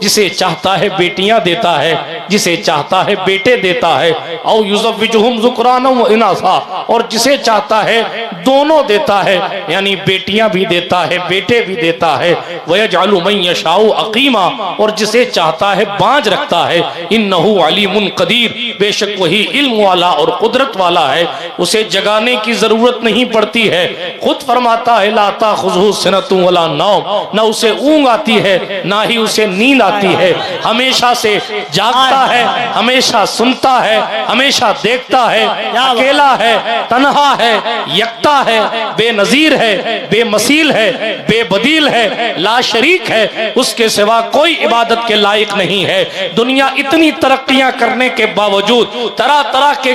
जिसे चाहता है बेटियां देता है, जिसे चाहता है बेटे देता है। औ युज़व्विजुहुम ज़ुक्राना व इनासा, और जिसे चाहता है दोनों देता है, यानी बेटियां भी देता है बेटे भी देता है। वयजअलु मन यशाउ अकीमा, और जिसे चाहता है बांझ रखता है। इन्नहु अलीमुन कदीर, बेशक वही इल्म वाला और कुदरत वाला है, उसे जगाने की जरूरत नहीं पड़ती है। खुद फरमाता है ला ताखुज़ुहु सिनतुन वला नौम, न उसे ऊंग आती है ना ही उसे नींद आती है, हमेशा से जागता है, हमेशा सुनता है, हमेशा देखता है। अकेला है, तन्हा है, यकता है, बेनजीर है, बेमसील है, बेबदील है, ला शरीक है, उसके सिवा कोई इबादत के लायक नहीं है। दुनिया इतनी तरक्कियां करने के बावजूद, तरह तरह के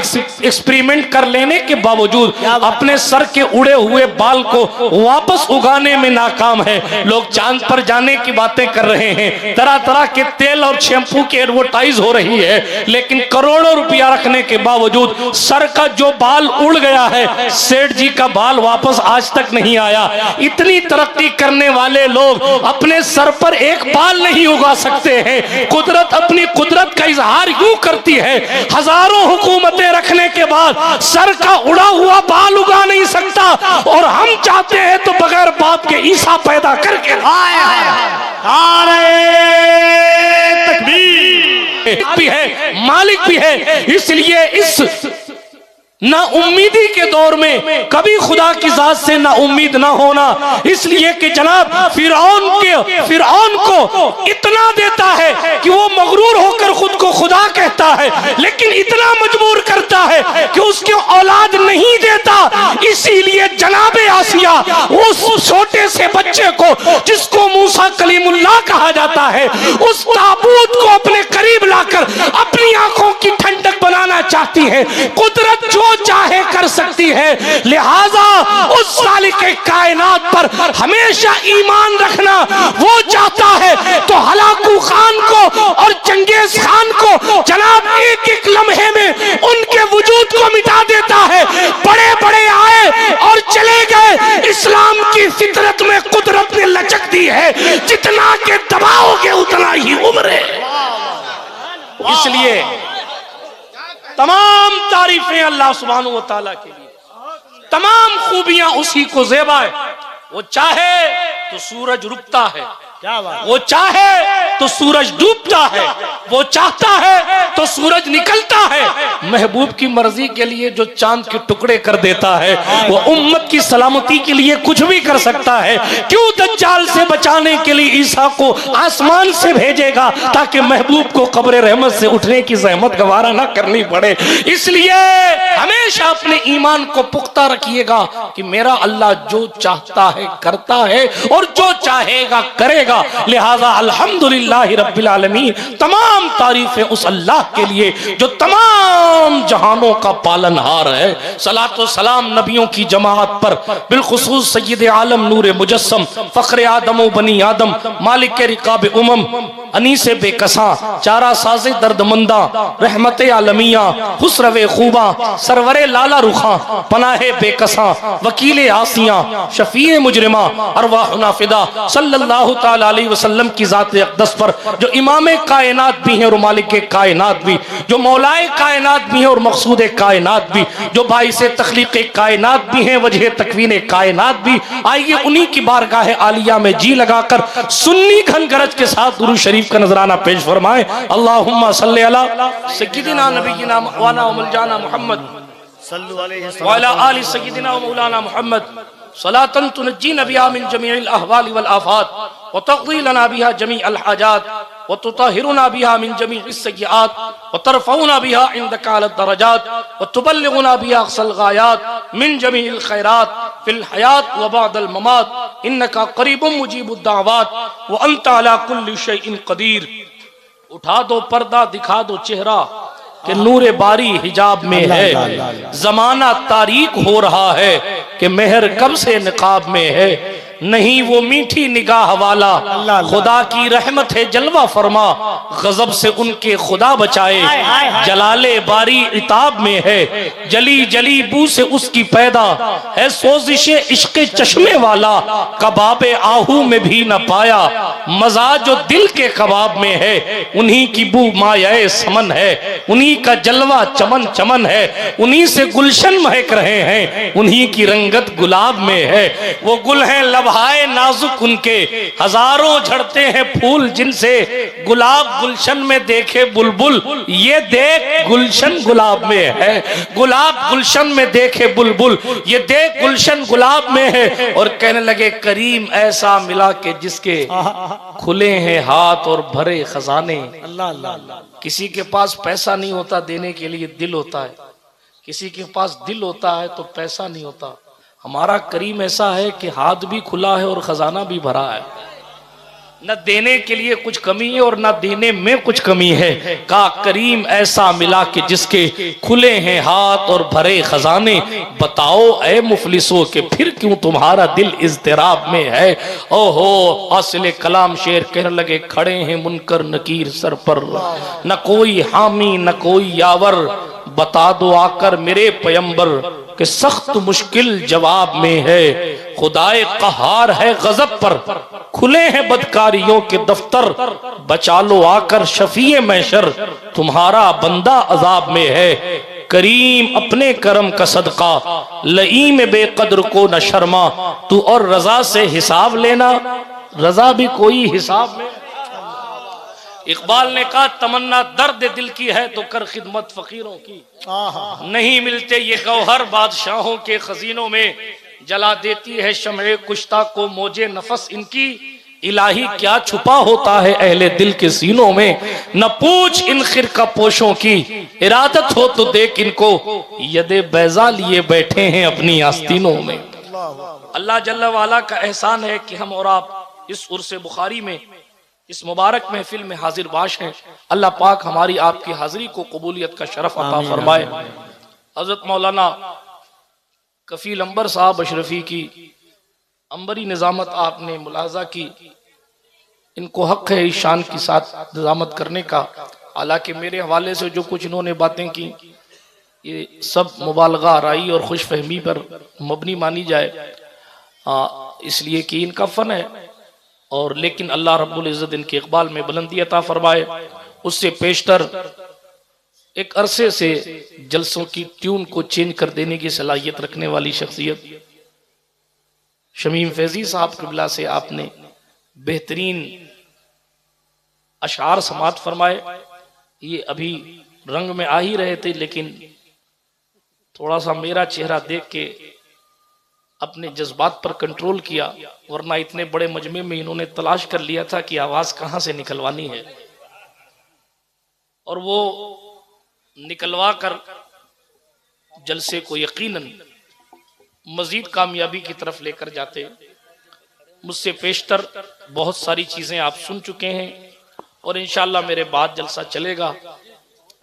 एक्सपेरिमेंट कर लेने के बावजूद अपने सर के उड़े हुए बाल को वापस उगाने में नाकाम है। लोग चांद पर जाने की बातें कर रहे हैं, तरह तरह के तेल और शैम्पू की एडवर्टाइज हो रही है, लेकिन करोड़ों रुपया रखने के बावजूद सर का जो बाल उड़ गया है, सेठ जी का बाल वापस आज तक नहीं आया। इतनी तरक्की करने वाले लोग अपने सर पर एक बाल नहीं उगा सकते हैं। कुदरत अपनी कुदरत का इजहार यूं करती है, हजारों हुकूमतें रखने के बाद सर का उड़ा हुआ बाल उगा नहीं सकता, और हम चाहते हैं तो बगैर बाप के ईसा पैदा करके तकबीर भी है, मालिक भी है। इसलिए इस ना उम्मीदी के दौर में कभी खुदा की जात से ना उम्मीद ना होना, इसलिए कि जनाब फिरौन को इतना देता है कि वो मगरूर होकर खुद को खुदा कहता है, लेकिन इतना मजबूर करता है कि उसकी औलाद नहीं देता। इसीलिए जनाबे आसिया उस छोटे से बच्चे को जिसको मूसा कलीमुल्लाह कहा जाता है, उस ताबूत को अपने करीब लाकर अपनी आंखों की ठंडक बनाना चाहती है। कुदरत जो चाहे कर सकती है, लिहाजा उस सालिके कायनात पर हमेशा ईमान रखना वो चाहता है तो हलाकू खान को और चंगेज खान को जनाब एक एक लम्हे में उनके वजूद को मिटा देता है। बड़े बड़े आए और चले गए, इस्लाम की फितरत में कुदरत ने लचक दी है, जितना के दबाओगे उतना ही उम्र है। इसलिए तमाम तारीफें अल्लाह सुब्हानहू व तआला के लिए, तमाम खूबियां उसी को ज़ेबा है। वो चाहे तो सूरज रुकता है, वो चाहे तो सूरज डूबता है, वो चाहता है तो सूरज निकलता है। महबूब की मर्जी के लिए जो चांद के टुकड़े कर देता है, वो उम्मत की सलामती के लिए कुछ भी कर सकता है। क्यों दज्जाल से बचाने के लिए ईसा को आसमान से भेजेगा, ताकि महबूब को कब्र रहमत से उठने की जहमत गवारा ना करनी पड़े। इसलिए हमेशा अपने ईमान को पुख्ता रखिएगा कि मेरा अल्लाह जो चाहता है करता है और जो चाहेगा करेगा। लिहाजा अल्हम्दुलिल्लाह रब्बिल आलमीन, तमाम तारीफें उस अल्लाह के लिए जो तमाम जहानों का पालनहार है। सलात व सलाम नबियों की जमाअत पर, बिलखुसूस सय्यद आलम नूर मुजस्सम फख्र आदम व बनी आदम मालिक रिकाब उमम अनीसे बेकसा चारा साज़े दर्दमंदा रहमत आलमिया हुस्रवे खूबा सरवरे लाला रुखा पनाहे बेकसा वकील आसिया शफीए मुजरिमा अरवाहुना फिदा सल्लल्लाहु तआला अलैहि वसल्लम की जात अक़दस पर, जो इमाम कायनात भी हैं और मालिक कायनात भी, जो मौलाए कायनात भी हैं और मकसूद कायनात भी, जो बाइसे तख्लीक़ कायनात भी हैं, वजह तकवीन कायनात भी। आइए उन्हीं की बारगाह आलिया में जी लगाकर सुन्नी घन गरज के साथ दुरूद शरीफ का नजराना पेश फरमाएं। अल्लाहुम्मा सल्ली अला सय्यिदिना नबिय्यिना व अला मौलाना मुहम्मद सल्लल्लाहु अलैहि वसल्लम व अला आलि सय्यिदिना व मौलाना मुहम्मद सलातन तुनज्जीना बिहा मिन जमीइल अहवाल वल आफात व तक़दी लना बिहा जमीअल हाजात व तुताहिरुना बिहा मिन जमीइस सय्यिआत व तरफ़उना बिहा इंदका अल दरजात व तुबल्लिगुना बिहा अक़सल गायात मिन जमीइल खैरात फिल हयात व बअदल ममात इन्नका क़रीबुम मुजीबुद दाअवात व अंता अला कुल्लि शैइन क़दीर। उठा दो पर्दा, दिखा दो चेहरा कि नूरे बारी हिजाब में है। जमाना तारीक हो रहा है कि मेहर कब से निकाब में है। नहीं वो मीठी निगाह वाला, खुदा की रहमत है जलवा फरमा, गजब से उनके खुदा बचाए, जलाले बारी इताब में है, जली जली बू से उसकी पैदा है, सोजिशे इश्क़े चश्मे वाला, कबाबे आहू में भी न पाया, मजा जो दिल के कबाब में है, उन्हीं की बू मायाए समन है, उन्हीं का जलवा चमन चमन है, उन्हीं से गुलशन महक रहे हैं, उन्हीं की रंगत गुलाब में है, वो गुल हैं लबहाए नाजुक उनके, हजारों झड़ते हैं फूल जिनसे, गुलाब गुलशन में देखे बुलबुल, ये देख गुलशन गुलाब में है, गुलाब गुलशन में देखे बुलबुल, ये देख गुलशन गुलाब में है। और कहने लगे करीम ऐसा मिला कि जिसके खुले हैं हाथ और भरे खजाने। अल्लाह अल्लाह। किसी के पास पैसा नहीं होता देने के लिए दिल होता है, किसी के पास दिल होता है तो पैसा नहीं होता। हमारा करीम ऐसा है कि हाथ भी खुला है और खजाना भी भरा है, न देने के लिए कुछ कमी है और न देने में कुछ कमी है। का करीम ऐसा मिला कि जिसके खुले हैं हाथ और भरे खजाने, बताओ ऐ मुफलिसों के फिर क्यों तुम्हारा दिल इज़्तिराब में है। ओहो हासिल कलाम शेर कहने लगे खड़े हैं मुनकर नकीर सर पर, न कोई हामी न कोई यावर, बता दो आकर मेरे पैगंबर कि सख्त मुश्किल जवाब में है, खुदाए कहार है गजब पर, खुले हैं बदकारियों के दफ्तर, बचा लो आकर शफीए महशर, तुम्हारा बंदा अजाब में है। करीम अपने करम का सदका, लईम बेकदर को न शर्मा, तू और रजा से हिसाब लेना, रजा भी कोई हिसाब में। इकबाल ने कहा तमन्ना दर्द दिल की है तो कर खिदमत फकीरों की, नहीं मिलते ये गौहर बादशाहों के खजीनों में, जला देती है शम्ए कुश्ता को मौजे नफस इनकी, इलाही क्या छुपा होता है अहले दिल के सीनों में, न पूछ इन खिरका पोशों की, इरादत हो तो देख इनको, यदे बैजा लिए बैठे हैं अपनी आस्तीनों में। अल्लाह जल्ला वाला का एहसान है कि हम और आप इस उर्स बुखारी में, इस मुबारक महफिल में हाजिर बाश हैं। अल्लाह पाक हमारी आपकी हाजिरी को कबूलियत का शरफ अता फरमाए। हजरत मौलाना कफील अंबर साहब अशरफी की अंबरी निजामत आपने मुलाजा की, इनको हक है इस शान के साथ निजामत करने का। हालांकि मेरे हवाले से जो कुछ इन्होंने बातें की ये सब मुबालगा आराई और खुश फहमी पर मबनी मानी जाए, इसलिए कि इनका फन है, और लेकिन अल्लाह रब्बुल इज़्ज़त इनके इक़बाल में बुलंदी अता फरमाए। उससे पेशतर एक अरसे से जलसों की ट्यून को चेंज कर देने की सलाहियत रखने वाली शख्सियत शमीम फैजी साहब क़िबला से आपने बेहतरीन अशार समात फरमाए। ये अभी रंग में आ ही रहे थे, लेकिन थोड़ा सा मेरा चेहरा देख के अपने जज्बात पर कंट्रोल किया, वरना इतने बड़े मजमे में इन्होंने तलाश कर लिया था कि आवाज कहां से निकलवानी है, और वो निकलवा कर जलसे को यकीनन मजीद कामयाबी की तरफ लेकर जाते। मुझसे पेशतर बहुत सारी चीजें आप सुन चुके हैं और इंशाअल्लाह मेरे बाद जलसा चलेगा,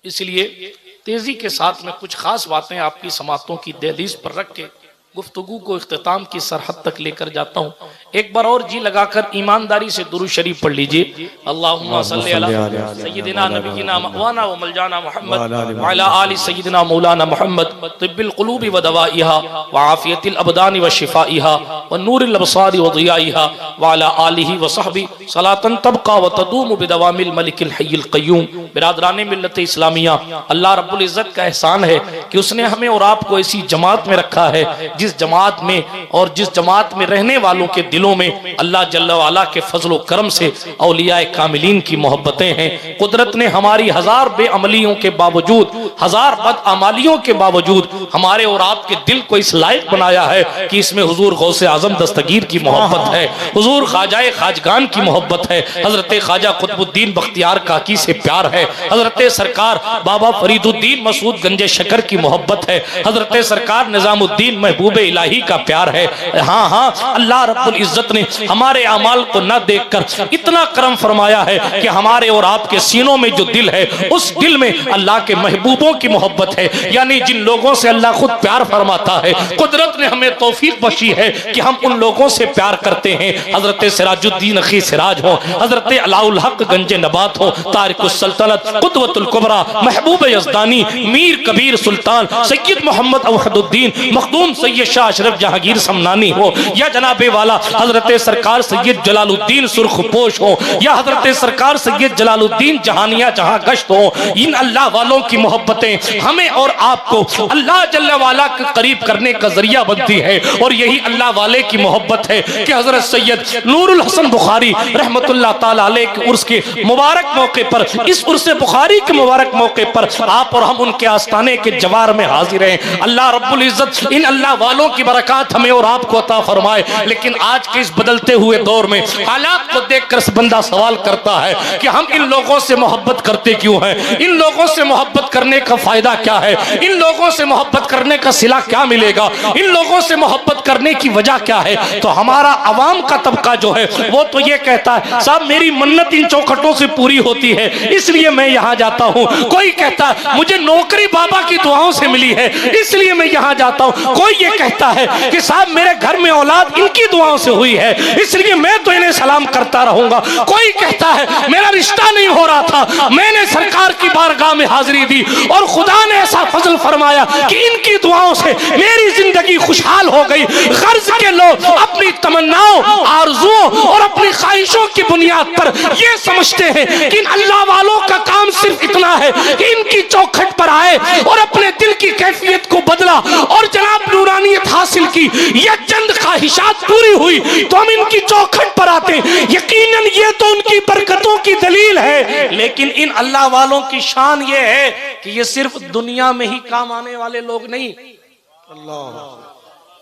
इसलिए तेजी के साथ मैं कुछ खास बातें आपकी समातों की दहलीज पर रख के गुफ्तगू को इख्तिताम की सरहद तक लेकर जाता हूँ। एक बार और जी लगाकर ईमानदारी से दुरूद शरीफ पढ़ लीजिए। अल्लाहुम्मा सल्ली अला सय्यिदिना नबिय्यिना मौलाना व मलजाना मुहम्मद व अला आलि सय्यिदिना मौलाना मुहम्मद तिब्बिल क़ुलूबि व दवाइहा व आफियतिल अबदानि व शिफाइहा व नूरिल अबसारि व ज़ियाइहा व अला आलिहि व सहबी सलातन तबका व तदूमु बिदवामिल मलिकिल हय्यिल क़य्यूम। बिरादराने मिल्लत इस्लामिया, अल्लाह रब्बुल इज़्ज़त का एहसान है कि उसने हमें और आपको ऐसी जमात में रखा है जिस जमात में और जिस जमात में रहने वालों के दिलों में अल्लाह जल्ला वाला के फजलो करम से औलियाए कामिलीन की मोहब्बतें हैं। कुदरत ने हमारी हजार बेअमलियों के बावजूद, हजार बदअमालियों के बावजूद हमारे और आपके दिल को इस लायक बनाया है कि इसमें हुजूर गौसे आजम दस्तगीर की मोहब्बत है, हुजूर ख्वाजाए खाजगान की मोहब्बत है, हजरत ख्वाजा कुतुबुद्दीन बख्तियार काकी से प्यार है, हजरत सरकार बाबा फरीदुद्दीन मसूद गंजे शकर की मोहब्बत है, हजरत सरकार निजामुद्दीन महबूब महबूब इलाही का प्यार है। हाँ हाँ, अल्लाह रब्बुल इज्जत ने हमारे अमाल को न देखकर इतना करम फरमाया है कि हमारे और आपके सीनों में जो दिल है उस दिल में अल्लाह के महबूबों की मोहब्बत है। यानी जिन लोगों से अल्लाह खुद प्यार फरमाता है, कुदरत ने हमें तौफीक बख्शी है कि हम उन लोगों से प्यार करते हैं। हजरत सिराजुद्दीन अखी सिराज हो, हजरत अलाउल हक गंजे नबात हो, तारिकुस सल्तनत कुतवतुल कुबरा महबूब यज़दानी, मीर कबीर सुल्तान सैयद मोहम्मद अवहदुद्दीन मखदूम सैयद शाह अशरफ जहांगीर समनानी हो, या जनाबे वाला हजरत सरकार सैयद जलालुद्दीन सुर्खपोश हो, या हजरत सरकार सैयद जलालुद्दीन जहानिया जहां गश्त हो, इन अल्लाह वालों की मोहब्बतें हमें और आपको अल्लाह जल्ल वाला के करीब करने का जरिया बनती है। और यही अल्लाह वाले की मोहब्बत है कि हजरत सैयद नूरुल हसन बुखारी रहमतुल्लाह ताला अलैह के उर्स के मुबारक मौके पर, इस उर्स बुखारी के मुबारक मौके पर आप और हम उनके आस्थाने के जवार में हाजिर हैं। अल्लाह रब्बुल इज्जत इन अल्लाह वालों की बरकत हमें और आपको अता फरमाए। लेकिन आज के इस बदलते हुए दौर में हालात को देखकर बंदा सवाल करता है कि हम इन लोगों से मोहब्बत करते क्यों हैं, इन लोगों से मोहब्बत करने का फायदा क्या है, इन लोगों से मोहब्बत करने का सिला क्या मिलेगा, इन लोगों से मोहब्बत करने की वजह क्या है। तो हमारा अवाम का तबका जो है वो तो ये कहता है साहब मेरी मन्नत इन चौखटों से पूरी होती है इसलिए मैं यहाँ जाता हूँ। कोई कहता है मुझे नौकरी बाबा की दुआओं से मिली है इसलिए मैं यहाँ जाता हूँ। कोई ये कहता है कि साहब मेरे घर में औलाद इनकी दुआओं से हुई है इसलिए मैं तो इन्हें सलाम करता रहूंगा। कोई कहता है मेरा रिश्ता नहीं हो रहा था, मैंने सरकार की बारगाह में हाजिरी दी और खुदा ने ऐसा फजल फरमाया कि इनकी दुआओं से मेरी जिंदगी खुशहाल हो गई। गर्ज के लोग अपनी तमन्नाओं, आरजुओं और अपनी ख्वाहिशों की बुनियाद पर ये समझते हैं कि इन अल्लाह वालों का काम सिर्फ इतना है कि इनकी चौखट पर आए और अपने दिल की कैफियत को बदला और जनाब नूरानियत हासिल की, ये चंद ख्वाहिशात पूरी हुई तो हम इनकी चौखट पर आते हैं। यकीनन ये तो उनकी बरकतों की दलील है, लेकिन इन अल्लाह वालों की शान ये है कि ये सिर्फ दुनिया में ही काम आने वाले लोग नहीं,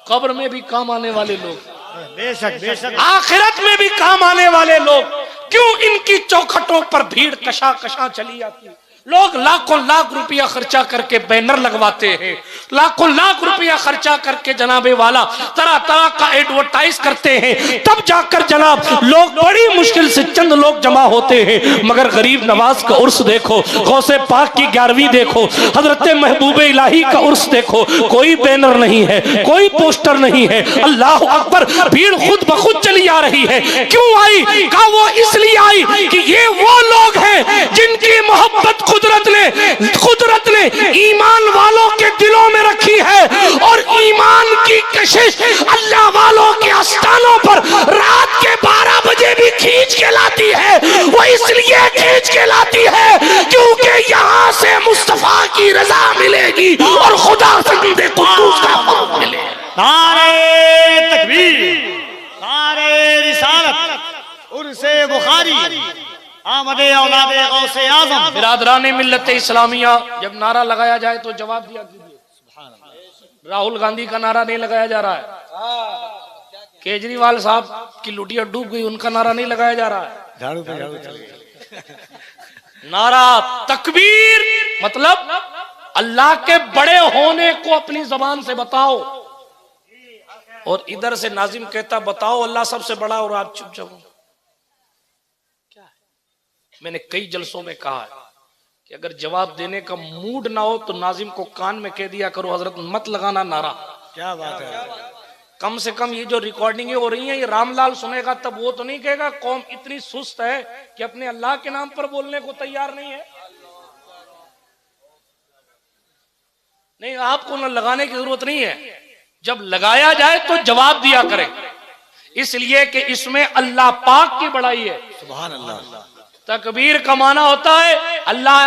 कब्र में भी काम आने वाले लोग, बेशक बेशक आखिरत में भी काम आने वाले लोग। क्यों इनकी चौखटों पर भीड़ कशा कशा चली आती है। लोग लाखों लाख रुपया खर्चा करके बैनर लगवाते हैं, लाखों लाख रुपया खर्चा करके जनाबे वाला तरह तरह का एडवर्टाइज करते हैं, तब जाकर जनाब लोग बड़ी मुश्किल से चंद लोग जमा होते हैं। मगर गरीब नवाज का उर्स देखो, गौसे पाक की 11वीं देखो, हजरत महबूब इलाही का उर्स देखो, कोई बैनर नहीं है, कोई पोस्टर नहीं है। अल्लाह अकबर, भीड़ खुद ब खुद चली आ रही है। क्यों आई? कहा वो इसलिए आई कि ये वो लोग हैं जिनकी मोहब्बत कुदरत ने ईमान वालों के दिलों में रखी है और ईमान की कशिश अल्लाह वालों के आस्थानों पर रात के 12 बजे भी खींच के लाती है। वो इसलिए खींच के लाती है क्योंकि यहाँ से मुस्तफा की रजा मिलेगी और खुदा से कुद्दूस का फज़ल मिलेगा। नारे तकबीर, नारे रिसालत, उर्से बुखारी, आमदे औलादे गौसे आज़म। बिरादराने मिल्लत इस्लामिया, जब नारा लगाया जाए तो जवाब दिया कीजिए। राहुल गांधी का नारा नहीं लगाया जा रहा है, केजरीवाल साहब की लुटिया डूब गई उनका नारा नहीं लगाया जा रहा है। झाड़ू पे झाड़ू चल नारा तकबीर मतलब अल्लाह के बड़े होने को अपनी जबान से बताओ। और इधर से नाजिम कहता बताओ अल्लाह सबसे बड़ा और आप चुप जाओ। मैंने कई जलसों में कहा है कि अगर जवाब देने का मूड ना हो तो नाजिम को कान में कह दिया करो हजरत मत लगाना नारा। क्या बात है। कम से कम ये जो रिकॉर्डिंग हो रही है ये रामलाल सुनेगा तब वो तो नहीं कहेगा कौम इतनी सुस्त है कि अपने अल्लाह के नाम पर बोलने को तैयार नहीं है। नहीं, आपको न लगाने की जरूरत नहीं है, जब लगाया जाए तो जवाब दिया करें, इसलिए कि इसमें अल्लाह पाक की बड़ाई है। सुभान अल्लाह। तकबीर का माना होता है अल्लाह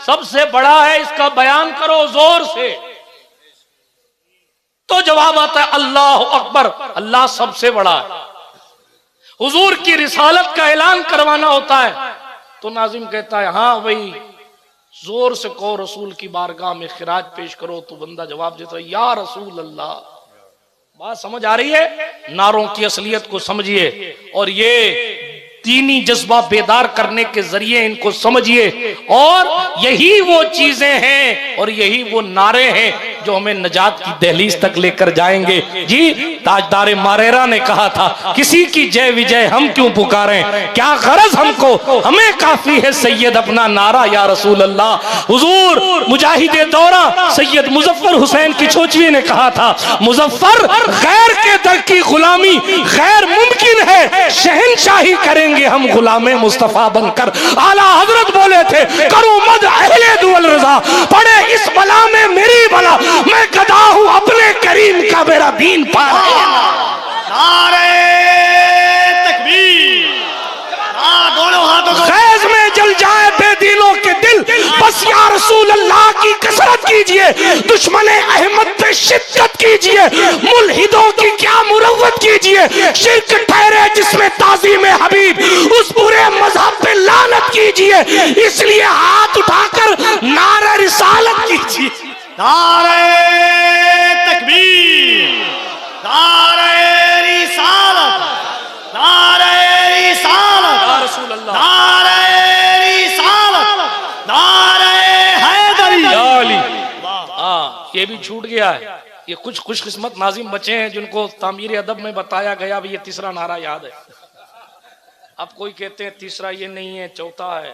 सबसे बड़ा है, इसका बयान करो जोर से, तो जवाब आता है अल्लाह अकबर, अल्लाह सबसे बड़ा है। हुजूर की रिसालत का ऐलान करवाना होता है तो नाजिम कहता है हाँ भाई जोर से कहो रसूल की बारगाह में खिराज पेश करो, तो बंदा जवाब देता है या रसूल अल्लाह। बात समझ आ रही है? नारों की असलियत को समझिए और ये दीनी जज्बा बेदार करने के जरिए इनको समझिए। और यही वो चीजें हैं और यही वो नारे हैं जो हमें नजात की दहलीज तक लेकर जाएंगे। जी ताजदार मारेरा ने कहा था, किसी की जय विजय हम क्यों पुकारें, क्या गरज हमको, हमें काफी है सैयद अपना नारा या रसूल अल्लाह। हुजूर मुजाहिदे दौरा सैयद मुजफ्फर हुसैन की चोचवी ने कहा था, मुजफ्फर गैर के दर की गुलामी गैर मुमकिन है, शहनशाही करेंगे हम गुलामे मुस्तफा बनकर। आला हजरत बोले थे, करो मद अहले दुअल रजा, पड़े इस बला में मेरी बला, मैं गदा हूं अपने करीम का, मेरा दीन पार है। नारे तकबीर, दोनों हाथों को गैज में जल जाए बेदिलों के दिल, बस या रसूल अल्लाह की कसरत कीजिए, दुश्मने अहमद पे शिद्दत कीजिए, मुल्हिदों की क्या मुरव्वत कीजिए, शिर्क ठहरे जिसमें ताज़ीम हबीब, उस बुरे मजहब पे लानत कीजिए, इसलिए हाथ उठाकर नारे रिसालत कीजिए। नारे तकबीर, नारे रिसालत, नारे रिसालत, या रसूल अल्लाह, नारे रिसालत, नारे हैदरी। या अली। हाँ, ये भी छूट गया है। ये कुछ खुशकिस्मत नाजिम बचे हैं जिनको तामीर अदब में बताया गया भी ये तीसरा नारा याद है। अब कोई कहते हैं तीसरा ये नहीं है, चौथा है,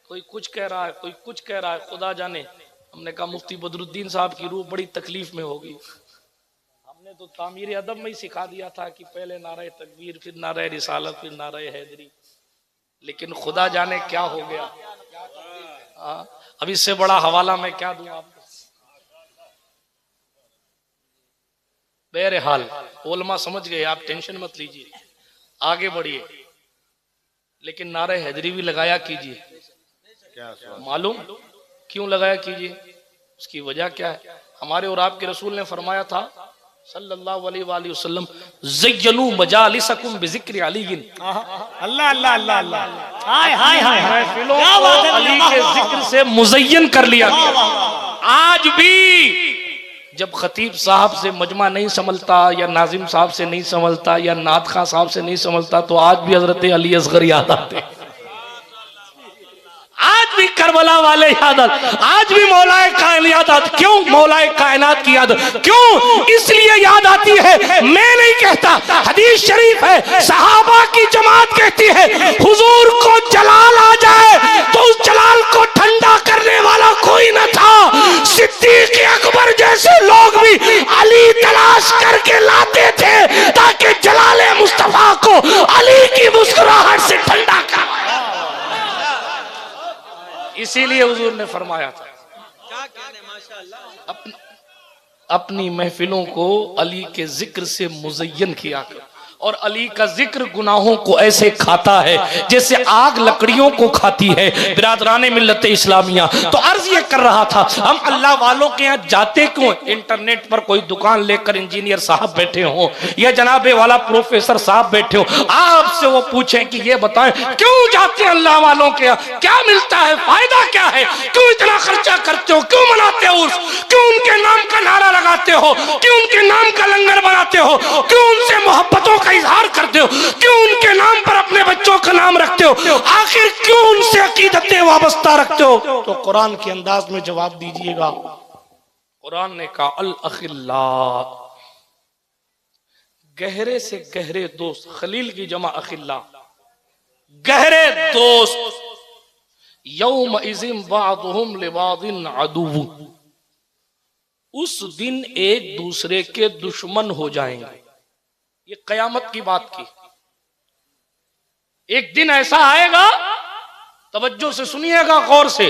कोई कुछ कह रहा है, कोई कुछ कह रहा है, खुदा जाने। हमने कहा मुफ्ती बदरुद्दीन साहब की रूह बड़ी तकलीफ में होगी। हमने तो तामीर अदब में ही सिखा दिया था कि पहले नारे तकबीर, फिर नारे रिसालत, फिर नारे हैदरी, लेकिन खुदा जाने क्या हो गया। अब इससे बड़ा हवाला मैं क्या दूं आपको। बहरहाल उलमा समझ गए, आप टेंशन मत लीजिए, आगे बढ़िए, लेकिन नारे हैदरी भी लगाया कीजिए। मालूम क्यों लगाया कीजिए, उसकी वजह क्या है। हमारे और आपके रसूल ने फरमाया था सल्लल्लाहु अलैहि वसल्लम, ज़य्यनू मजालिसकुम बिज़िक्र अली। अल्लाह अल्लाह अल्लाह अल्लाह, हाय हाय हाय, महफिलों को अली के जिक्र से मुज़य्यन कर लिया गया। आज भी जब खतीब साहब से मजमा नहीं संभलता, या नाजिम साहब से नहीं संभलता, या नात खां साहब से नहीं संभलता, तो आज भी हजरत अली असगर याद आते, आज भी करबला वाले याद आते, आज भी मौलाए कायनात याद आते। क्यों मौलाए कायनात की याद क्यों इसलिए याद आती है, मैं नहीं कहता, हदीस शरीफ है, सहाबा की जमात कहती है, हुजूर को जलाल आ जाए तो उस जलाल को ठंडा करने वाला कोई न था। सिद्दीक अकबर जैसे लोग भी अली तलाश करके लाते थे ताकि जलाले मुस्तफा को अली की मुस्कुराहट से ठंडा कर। इसीलिए हुजूर ने फरमाया था, अपनी महफिलों को अली के जिक्र से मुज़य्यन किया कर। और अली का जिक्र गुनाहों को ऐसे खाता है जैसे आग लकड़ियों को खाती है। बिरादराने मिल्लत इस्लामिया, तो अर्ज ये कर रहा था, हम अल्लाह वालों के यहाँ जाते क्यों। इंटरनेट पर कोई दुकान लेकर इंजीनियर साहब बैठे हो या जनाबे वाला प्रोफेसर साहब बैठे हो, आपसे वो पूछें कि ये बताएं क्यों जाते हैं अल्लाह वालों के यहाँ, क्या मिलता है, फायदा क्या है, क्यों इतना खर्चा करते हो, क्यों मनाते हो, क्यों उनके नाम का नारा लगाते हो, क्यों उनके नाम का लंगर बनाते हो, क्यों उनसे मोहब्बतों का इजहार करते हो, क्यों उनके नाम पर अपने बच्चों का नाम रखते हो, आखिर क्यों उनसे अकीदतें वाबस्ता रखते हो। तो कुरान के अंदाज में जवाब दीजिएगा। कुरान ने कहा अल अखिल्ला, गहरे से गहरे दोस्त, खलील की जमा अखिल्ला, गहरे दोस्त, यौम इज़िम बादुहुम लिबादिन अदुव्व, उस दिन एक दूसरे के दुश्मन हो जाएंगे। ये कयामत की बात की। एक दिन ऐसा आएगा, तवज्जो से सुनिएगा गौर से,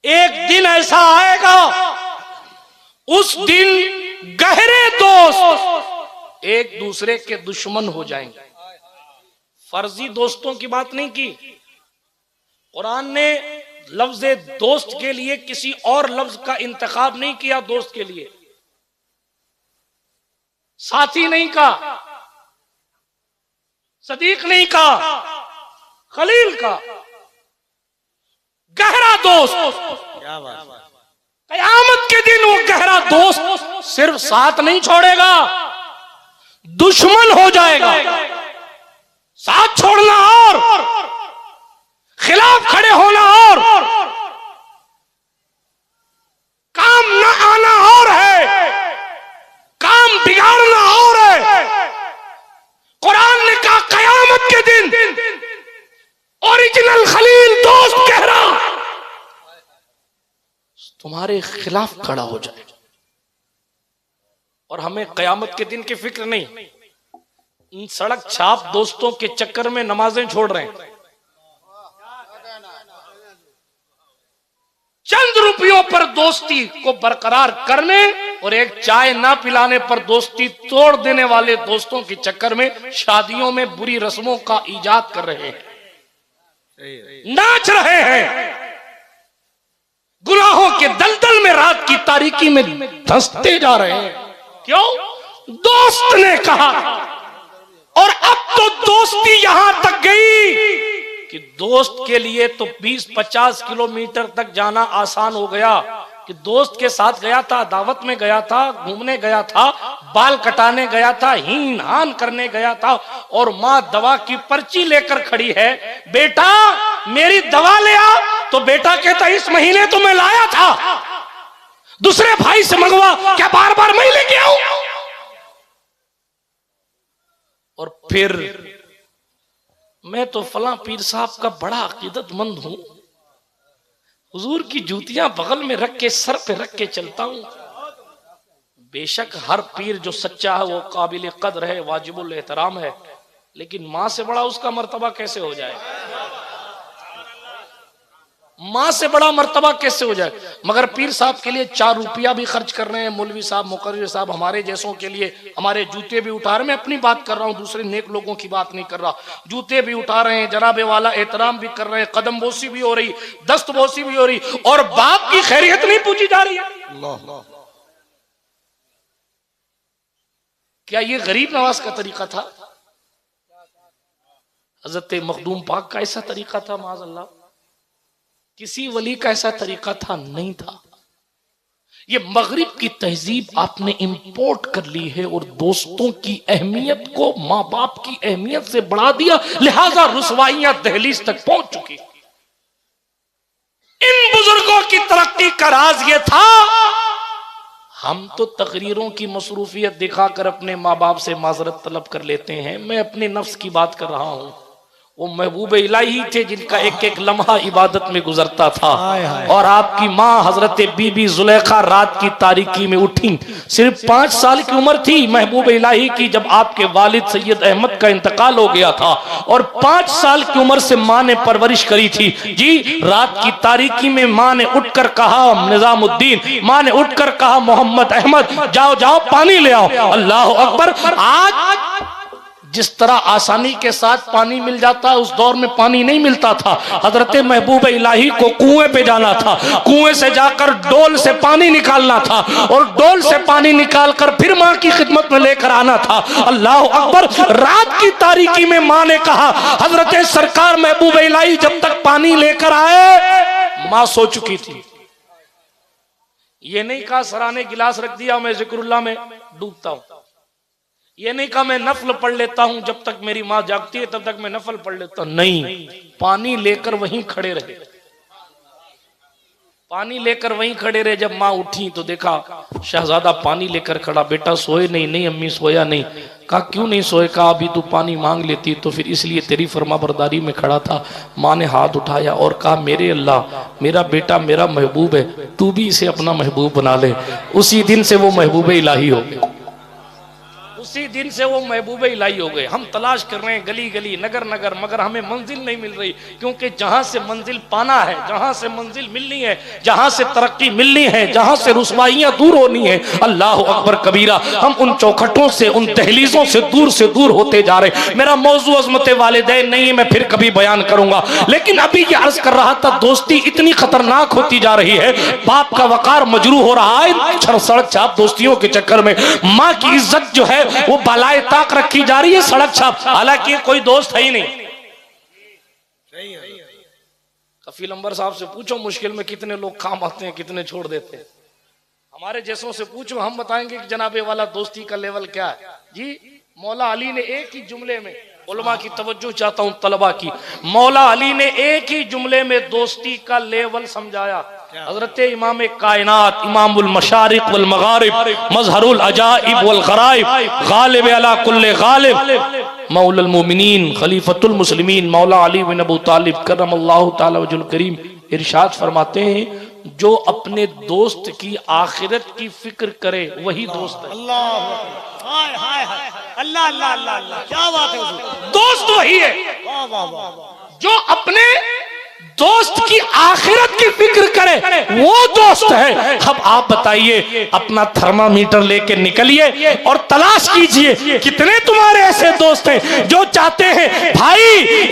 एक दिन ऐसा आएगा, उस दिन गहरे दोस्त एक दूसरे के दुश्मन हो जाएंगे। फर्जी दोस्तों की बात नहीं की, कुरान ने लफ्ज दोस्त के लिए किसी और लफ्ज का इंतखाब नहीं किया। दोस्त के लिए साथी नहीं कहा, सदीक नहीं कहा, खलील का, गहरा दोस्त। क्या बात, कयामत के दिन वो गहरा दोस्त सिर्फ साथ नहीं छोड़ेगा, दुश्मन हो जाएगा। साथ छोड़ना और खिलाफ खड़े होना और काम ना तुम्हारे खिलाफ खड़ा हो जाए। और हमें कयामत के दिन की फिक्र नहीं, इन सड़क छाप दोस्तों के चक्कर में नमाजें छोड़ रहे हैं। चंद रुपयों पर दोस्ती को बरकरार करने और एक चाय ना पिलाने पर दोस्ती तोड़ देने वाले दोस्तों के चक्कर में शादियों में बुरी रस्मों का इजाद कर रहे हैं, नाच रहे हैं, गुनाहों के दलदल में रात की तारीकी में धंसते जा रहे हैं। क्यों? दोस्त ने कहा। और अब तो दोस्ती यहां तक गई कि दोस्त के लिए तो 20-50 किलोमीटर तक जाना आसान हो गया कि दोस्त के साथ गया था, दावत में गया था, घूमने गया था, बाल कटाने गया था, हीन हान करने गया था, और माँ दवा की पर्ची लेकर खड़ी है, बेटा मेरी दवा ले आ, तो बेटा कहता इस महीने तो मैं लाया था, दूसरे भाई से मंगवा, क्या बार बार मैं लेके आऊं? और फिर मैं तो फला पीर साहब का बड़ा अकीदतमंद हूं, हुजूर की जूतियां बगल में रख के सर पे रख के चलता हूं। बेशक हर पीर जो सच्चा है वो काबिल कद्र है, वाजिबुल एहतराम है, लेकिन मां से बड़ा उसका मर्तबा कैसे हो जाए? मां से बड़ा मर्तबा कैसे हो जाए? मगर पीर साहब के लिए 4 रुपया भी खर्च कर रहे हैं, मौलवी साहब, मुकर्रिर साहब, हमारे जैसों के लिए हमारे जूते भी उठा रहे हैं। मैं अपनी बात कर रहा हूं, दूसरे नेक लोगों की बात नहीं कर रहा। जूते भी उठा रहे हैं, जनाबे वाला एहतराम भी कर रहे हैं, कदम बोसी भी हो रही, दस्त बोसी भी हो रही, और बाप की खैरियत नहीं पूछी जा रही है। क्या ये गरीब नवाज का तरीका था? हजरत मखदूम पाक का ऐसा तरीका था? माज़अल्लाह, किसी वली का ऐसा तरीका था? नहीं था। ये मगरिब की तहजीब आपने इंपोर्ट कर ली है और दोस्तों की अहमियत को माँ बाप की अहमियत से बढ़ा दिया, लिहाजा रुसवाइयां दहलीज तक पहुंच चुकी। इन बुजुर्गों की तरक्की का राज ये था, हम तो तकरीरों की मसरूफियत दिखाकर अपने माँ बाप से माजरत तलब कर लेते हैं। मैं अपने नफ्स की बात कर रहा हूं। वो महबूब इलाही थे जिनका एक एक लम्हा इबादत में गुजरता था। और आपकी माँ हजरत बीबी जुलेखा रात की तारीकी में उठी, सिर्फ 5 साल की उम्र थी महबूब इलाही की जब आपके वालिद सैयद अहमद का इंतकाल हो गया था, और 5 साल की उम्र से माँ ने परवरिश करी थी। जी, रात की तारीकी में माँ ने उठकर कहा निजामुद्दीन, माँ ने उठकर कहा मोहम्मद अहमद, जाओ जाओ पानी ले आओ। अल्लाह अकबर। आज जिस तरह आसानी के साथ पानी मिल जाता है, उस दौर में पानी नहीं मिलता था। हजरत महबूब इलाही को कुएं पे जाना था, कुएं से जाकर डोल से पानी निकालना था, और डोल से पानी निकालकर फिर माँ की खिदमत में लेकर आना था। अल्लाह अकबर। रात की तारीकी में माँ ने कहा, हजरत सरकार महबूब इलाही जब तक पानी लेकर आए, माँ सो चुकी थी। ये नहीं कहा सराने गिलास रख दिया, मैं जिक्रुल्लाह में डूबता हूं। ये नहीं कहा मैं नफल पढ़ लेता हूं, जब तक मेरी माँ जागती है तब तक मैं नफल पढ़ लेता हूं। नहीं, पानी लेकर वहीं खड़े रहे, पानी लेकर वहीं खड़े रहे। जब माँ उठी तो देखा शहजादा पानी लेकर खड़ा। बेटा सोए नहीं? नहीं अम्मी सोया नहीं। कहा क्यों नहीं सोए? कहा अभी तू पानी मांग लेती तो फिर इसलिए तेरी फरमाबरदारी में खड़ा था। माँ ने हाथ उठाया और कहा मेरे अल्लाह, मेरा बेटा मेरा महबूब है, तू भी इसे अपना महबूब बना ले। उसी दिन से वो महबूब इलाही हो गए, उसी दिन से वो महबूब इलाही हो गए। हम तलाश कर रहे हैं गली गली, नगर नगर, मगर हमें मंजिल नहीं मिल रही, क्योंकि जहां से मंजिल पाना है, जहां से मंजिल मिलनी है, जहां से तरक्की मिलनी है, जहां से रुसवाइयां दूर होनी है, अल्लाह अकबर कबीरा, हम उन चौखटों से, उन दहलीजों से दूर होते जा रहे। मेरा मौजू अज़मत वालिदैन नहीं है, मैं फिर कभी बयान करूंगा, लेकिन अभी ये अर्ज कर रहा था, दोस्ती इतनी खतरनाक होती जा रही है, बाप का वकार मजरू हो रहा है सड़क छाप दोस्तियों के चक्कर में। माँ की इज्जत जो है वो बलाए ताक रखी जा रही है सड़क छाप, हालांकि कोई दोस्त है ही नहीं। कफील अंबर साहब से पूछो मुश्किल में कितने लोग काम आते हैं, कितने छोड़ देते हैं। हमारे जैसों से पूछो, हम बताएंगे कि जनाबे वाला दोस्ती का लेवल क्या है। जी, मौला अली ने एक ही जुमले में, उलमा की तवज्जो चाहता हूं तलबा की, मौला अली ने एक ही जुमले में दोस्ती का लेवल समझाया। हजरत इमाम कायनात, इमामुल मशारिक वल मगारिब, मजहरुल अजाइब वल गराइब, गालिब अला कुल्ले गालिब, मौलुल मोमिनीन, खलीफतुल मुस्लिमीन, मौला अली बिन अबू तालिब करमल्लाहु ताला वजहुल करीम इरशाद फरमाते हैं, जो अपने दोस्त की आखिरत की फिक्र करे वही दोस्त है। अल्लाह, हाय हाय हाय, अल्लाह अल्लाह अल्लाह अल्लाह, क्या बात है हुजूर, दोस्त वही है वाह वाह वाह, जो अपने दोस्त की आखिरत की फिक्र करे, वो दोस्त है। अब आप बताइए, अपना थर्मामीटर लेके निकलिए और तलाश कीजिए कितने तुम्हारे ऐसे दोस्त हैं जो चाहते हैं भाई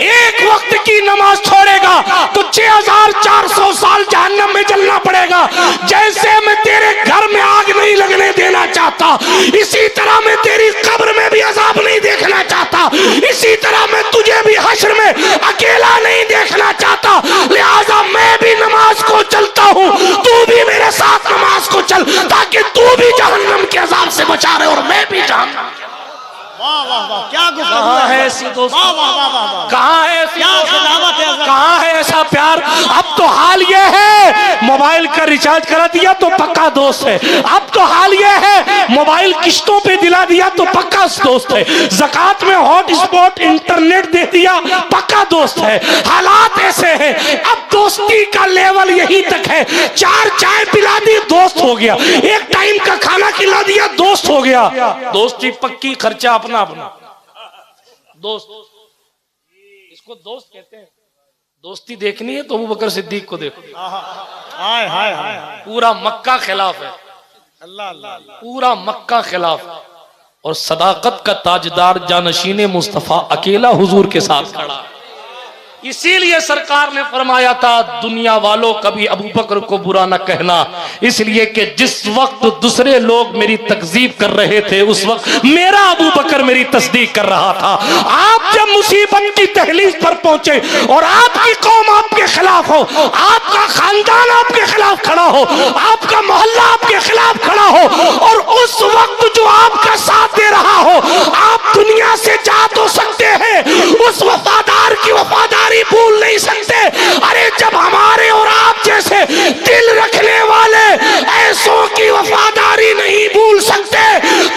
एक वक्त की नमाज छोड़ेगा तो 6400 साल जहन्नम में जलना पड़ेगा। जैसे मैं तेरे घर में आग नहीं लगने देना चाहता, इसी तरह मैं तेरी कब्र में भी अजाब नहीं देखना चाहता, इसी तरह मैं तुझे भी हश्र में अकेला नहीं देखना चाहता। लिहाजा मैं भी नमाज को चलता हूँ, तू भी मेरे साथ नमाज को चल, ताकि तू भी जहन्नम के अजाब से बचा रहे और मैं भी जहन्नम। वाह वाह वाह, क्या गुफ्तगू कहाँ है ऐसी दोस्त, वाह वाह वाह वाह वाह, कहाँ है ऐसी क्या सजावट है, कहाँ है ऐसा प्यार। अब तो हाल ये है मोबाइल का रिचार्ज करा दिया तो पक्का दोस्त है, अब तो हाल ये है मोबाइल किस्तों पे दिला दिया तो पक्का दोस्त है, ज़कात में हॉटस्पॉट इंटरनेट दे दिया पक्का दोस्त है। हालात ऐसे हैं, अब दोस्ती का लेवल यही तक है, 4 चाय पिला दी दोस्त हो गया, 1 टाइम का खाना खिला दिया दोस्त हो गया। दोस्ती पक्की, खर्चा अपना अपना। दोस्त, इसको दोस्त कहते हैं। दोस्ती देखनी है तो अबू बकर सिद्दीक को देखो, हाय हाय हाय, पूरा मक्का खिलाफ है, अल्लाह अल्लाह, पूरा मक्का खिलाफ, और सदाकत का ताजदार जानशीन मुस्तफा अकेला हुजूर के साथ खड़ा है। इसीलिए सरकार ने फरमाया था दुनिया वालों कभी अबू बकर को बुरा न कहना, इसलिए कि जिस वक्त दूसरे लोग मेरी तकजीब कर रहे थे उस वक्त मेरा अबू बकर मेरी तस्दीक कर रहा था। आप जब मुसीबत की तहलीज पर पहुंचे और आपकी कौम आपके खिलाफ हो, आपका खानदान आपके खिलाफ खड़ा हो, आपका मोहल्ला आपके खिलाफ खड़ा हो, और उस वक्त जो आपका साथ दे रहा हो, आप दुनिया से जा तो सकते हैं, उस वफादार की वफादारी भूल नहीं सकते। अरे जब हमारे और आप जैसे दिल रखने वाले ऐसों की वफादारी नहीं भूल सकते,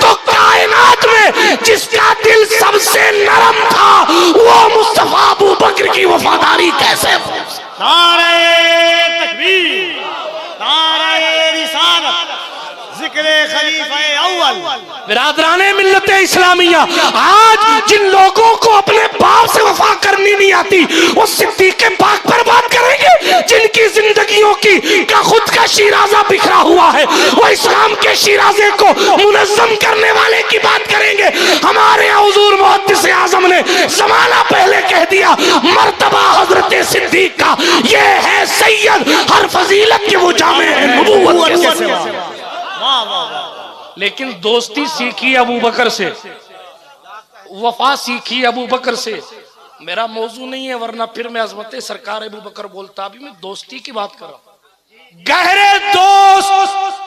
तो कायनात में जिसका दिल सबसे नरम था वो मुस्तफा अबू बकर की वफादारी कैसे भूल सकता। नारे तकबीर, नारे रिसालत, जिक्रे खलीफे अव्वल। बिरादराने मिल्लते इस्लामिया, आज जिन लोगों को अपने बाप से वफा करनी नहीं आती वो सिद्दीक़ पाक पर बात करेंगे, जिनकी जिंदगियों की का खुद का शिराजा बिखरा हुआ है वो इस्लाम के शिराजे को मुनज़्ज़म करने वाले की बात करेंगे। हमारे हुजूर मुहद्दिस आज़म ने ज़माना पहले कह दिया मर्तबा हज़रत सिद्दीक़ का ये है सैयद, हर फजीलत के वो जामे हैं नबूवत के सिवा। लेकिन दोस्ती सीखी अबू बकर से, वफा सीखी अबू बकर से। मेरा मौजू नहीं है वरना फिर मैं अजमत सरकार अबू बकर बोलता, अभी मैं दोस्ती की बात कर रहा हूं। गहरे दोस्त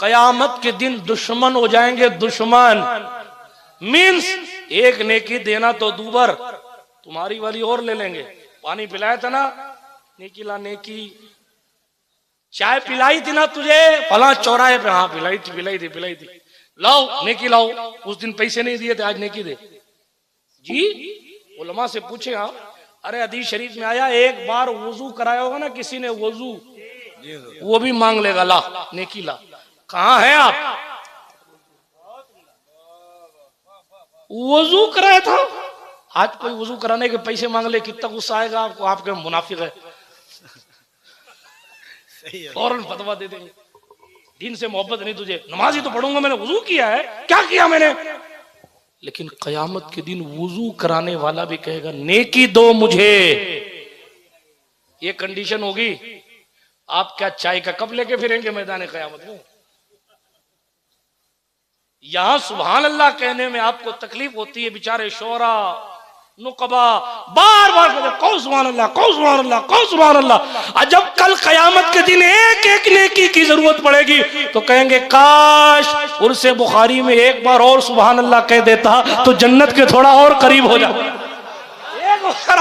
कयामत के दिन दुश्मन हो जाएंगे, दुश्मन मीन्स एक नेकी देना तो दूबर, तुम्हारी वाली और ले लेंगे। पानी पिलाया था ना, नेकी ला नेकी, चाय पिलाई थी ना तुझे फला चौराहे पे, हाँ पिलाई थी, लाओ नेकी लाओ, उस दिन पैसे नहीं दिए थे आज नेकी दे जी। उलमा से पूछे आप, अरे हदीस शरीफ में आया एक बार वजू कराया होगा ना किसी ने वजू, वो भी मांग लेगा ला नेकी ला। कहाँ है आप, वजू कराया था, आज कोई वजू कराने के पैसे मांग ले, कितना गुस्सा आएगा आपको, आपके मुनाफिक है, फौरन फतवा दे देंगे। दिन से मोहब्बत नहीं तुझे, नमाज ही तो पढ़ूंगा, मैंने वजू किया है, क्या किया मैंने। लेकिन कयामत के दिन वजू कराने वाला भी कहेगा नेकी दो मुझे। ये कंडीशन होगी, आप क्या चाय का कप लेके फिरेंगे मैदान कयामत में। यहां सुभान अल्लाह कहने में आपको तकलीफ होती है, बेचारे शोरा नुकबा बार बार कौन सुभान अल्लाह, कौन सुभान अल्लाह, कौन सुभान अल्लाह। जब कल कयामत के दिन एक एक नेकी की जरूरत पड़ेगी तो कहेंगे काश उर्से बुखारी में एक बार और सुभान अल्लाह कह देता तो जन्नत के थोड़ा और करीब हो जाता,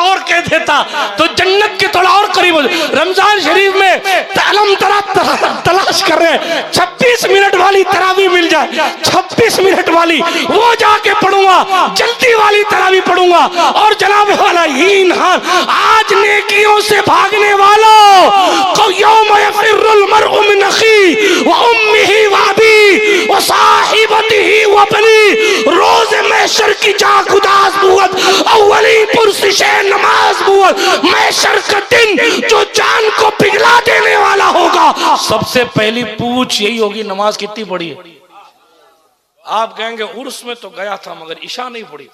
और कह देता तो जन्नत के थोड़ा और करीब हो जाए। रमजान शरीफ में तलम तलाश कर रहे हैं 26 मिनट वाली तरावी मिल जाए, 26 मिनट वाली वो जाके पढ़ूंगा, जल्दी वाली तरावी पढ़ूंगा। और जनाब वाला हीन हाल, आज नेकियों से भागने वालों को यौम यफिरुल मरउ मिन अखी व उम्मिही व अबी व साहिबतिही व बनी। रोज महशर की जाग उदास बुअत, अव्वली पुरसिशे नमाज बुअत। महशर का दिन जो जान को पिघला देने वाला होगा, सबसे पहली पूछ यही होगी, नमाज कितनी पढ़ी है। आप कहेंगे उर्स में तो गया था मगर इशा नहीं पढ़ी।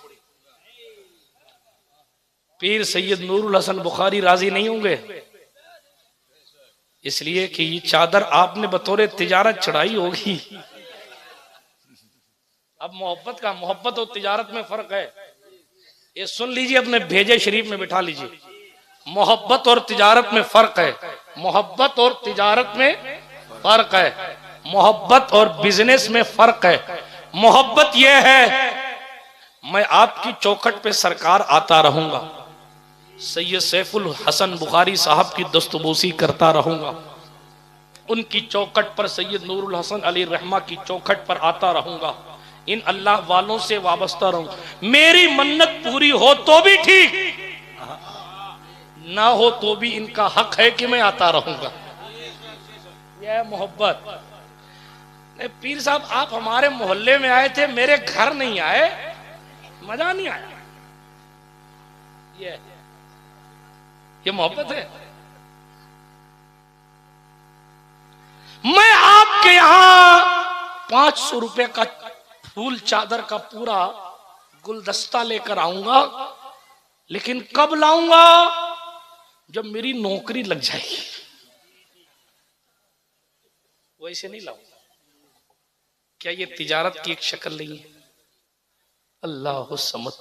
पीर सैयद नूरुल हसन बुखारी राजी नहीं होंगे, इसलिए कि ये चादर आपने बतौर तिजारत चढ़ाई होगी। अब मोहब्बत और तिजारत में फर्क है, ये सुन लीजिए, अपने भेजे शरीफ में बिठा लीजिए। मोहब्बत और तिजारत में फर्क है, मोहब्बत और तिजारत में फर्क है, मोहब्बत और बिजनेस में फर्क है। मोहब्बत यह है, मैं आपकी चौखट पे सरकार आता रहूंगा, सैयद सैफुल हसन बुखारी साहब की दस्तबोसी करता रहूंगा, उनकी चौखट पर सैयद नूरुल हसन अली रहमा की चौखट पर आता रहूंगा, इन अल्लाह वालों से वाबस्ता रहूंगा। मेरी मन्नत पूरी हो तो भी ठीक, ना हो तो भी इनका हक है कि मैं आता रहूंगा। यह मोहब्बत। पीर साहब आप हमारे मोहल्ले में आए थे, मेरे घर नहीं आए, मजा नहीं आया। ये मोहब्बत है। मैं आपके यहां 500 रुपए का फूल चादर का पूरा गुलदस्ता लेकर आऊंगा, लेकिन कब लाऊंगा? जब मेरी नौकरी लग जाएगी, वैसे नहीं लाऊंगा। क्या ये तिजारत की एक शक्ल नहीं है? अल्लाह समद।